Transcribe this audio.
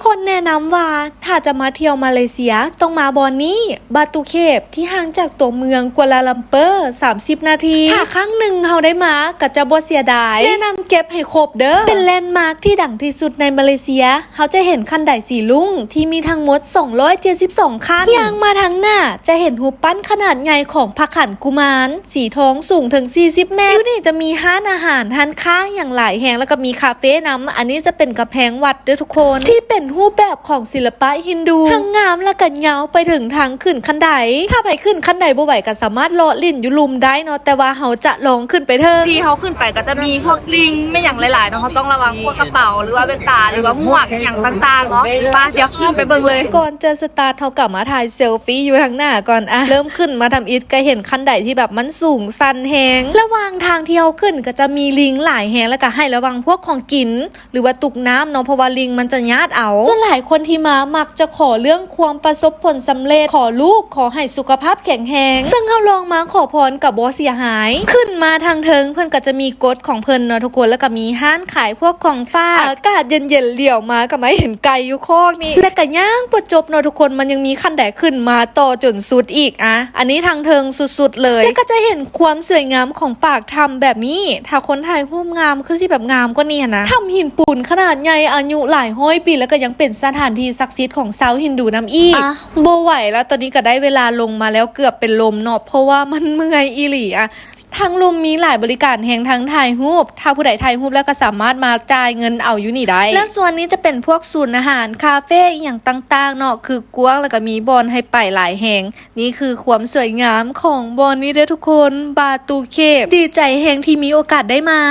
คนแนะนำว่าถ้าจะมาเที่ยวมาเลเซียต้องมาบอนนี้บาตูเคปที่ห่างจากตัวเมืองกัวลาลัมเปอร์30 นาทีถ้าครั้งหนึ่งเขาได้มาก็จะบ่เสียดายแนะนำเก็บให้ครบเด้อเป็นแลนด์มาร์คที่ดังที่สุดในมาเลเซียเขาจะเห็นคันไดสีลุ่งที่มีทั้งหมด272คันย่างมาทางหน้าจะเห็นหูปั้นขนาดใหญ่ของพระขันกุมารสีทองสูงถึง40 เมตรอยู่นี่จะมีห้านอาหารทานค้าอย่างหลายแห่งแล้วก็มีคาเฟ่น้ำอันนี้จะเป็นกระแพงวัดด้วยทุกคนที่เป็นรูปแบบของศิลปะฮินดูทั้งงามและกันยาวไปถึงทางขึ้นคันไดถ้าไปขึ้นคันไดบ่ไหวก็สามารถเลาะลิ่นอยู่ลุมได้เนาะแต่ว่าเขาจะลองขึ้นไปเถอะที่เขาขึ้นไปก็จะมีพวกลิงไม่อย่างหลายๆเนาะเขาต้องระวังพวกกระเป๋าหรือว่าเป็นตาหรือว่าหมวกอย่างต่างๆเนาะป้าเดี๋ยวขึ้นไปเบิ่งเลยก่อนจะสตาร์ทเขากลับมาถ่ายเซลฟี่อยู่ทางหน้าก่อนอะเริ่มขึ้นมาทำอิฐก็เห็นคันไดที่แบบมันสูงสันแหงระหว่างทางที่เขาขึ้นก็จะมีลิงหลายแหงแล้วก็ให้ระวังพวกของกินหรือว่าตุกน้ำเนาะเพราะว่าลิงมันจะญาติเอาจนหลายคนที่มามักจะขอเรื่องความประสบผลสำเร็จขอลูกขอให้สุขภาพแข็งแรงซึ่งเขาลองมาขอพรกับบ่เสียหายขึ้นมาทางเทิงเพื่อนก็จะมีกฎของเพิ่นเนาะทุกคนแล้วก็มีห้านขายพวกของฝากอากาศเย็นๆเหลี่ยวมาก็ไม่เห็นไกลอยู่คอกนี่และก็ย่างประจบเนาะทุกคนมันยังมีขั้นแดดขึ้นมาต่อจนสุดอีกอะอันนี้ทางเทิงสุดๆเลยแล้วก็จะเห็นความสวยงามของปากถ้ำแบบนี้ถ้าคนถ่ายรูปงามคือสิแบบงามก็นี่นะถ้ำหินปูนขนาดใหญ่อายุหลาย100 ปีแล้วก็ยังเป็นสถานที่ศักดิ์สิทธิ์ของชาวฮินดูน้ำอีกโบไหวแล้วตอนนี้ก็ได้เวลาลงมาแล้วเกือบเป็นลมเนาะเพราะว่ามันเมื่อยอีหลีอะทางลุมมีหลายบริการแห่งทั้งถ่ายรูปถ้าผู้ใดถ่ายรูปแล้วก็สามารถมาจ่ายเงินเอาอยู่นี่ได้และส่วนนี้จะเป็นพวกศูนย์อาหารคาเฟ่อย่างต่างๆเนาะคือกว้างแล้วก็มีบอนให้ไปหลายแห่งนี่คือความสวยงามของบอนนี้เด้อทุกคนบาตูเคปดีใจแห่งที่มีโอกาสได้มา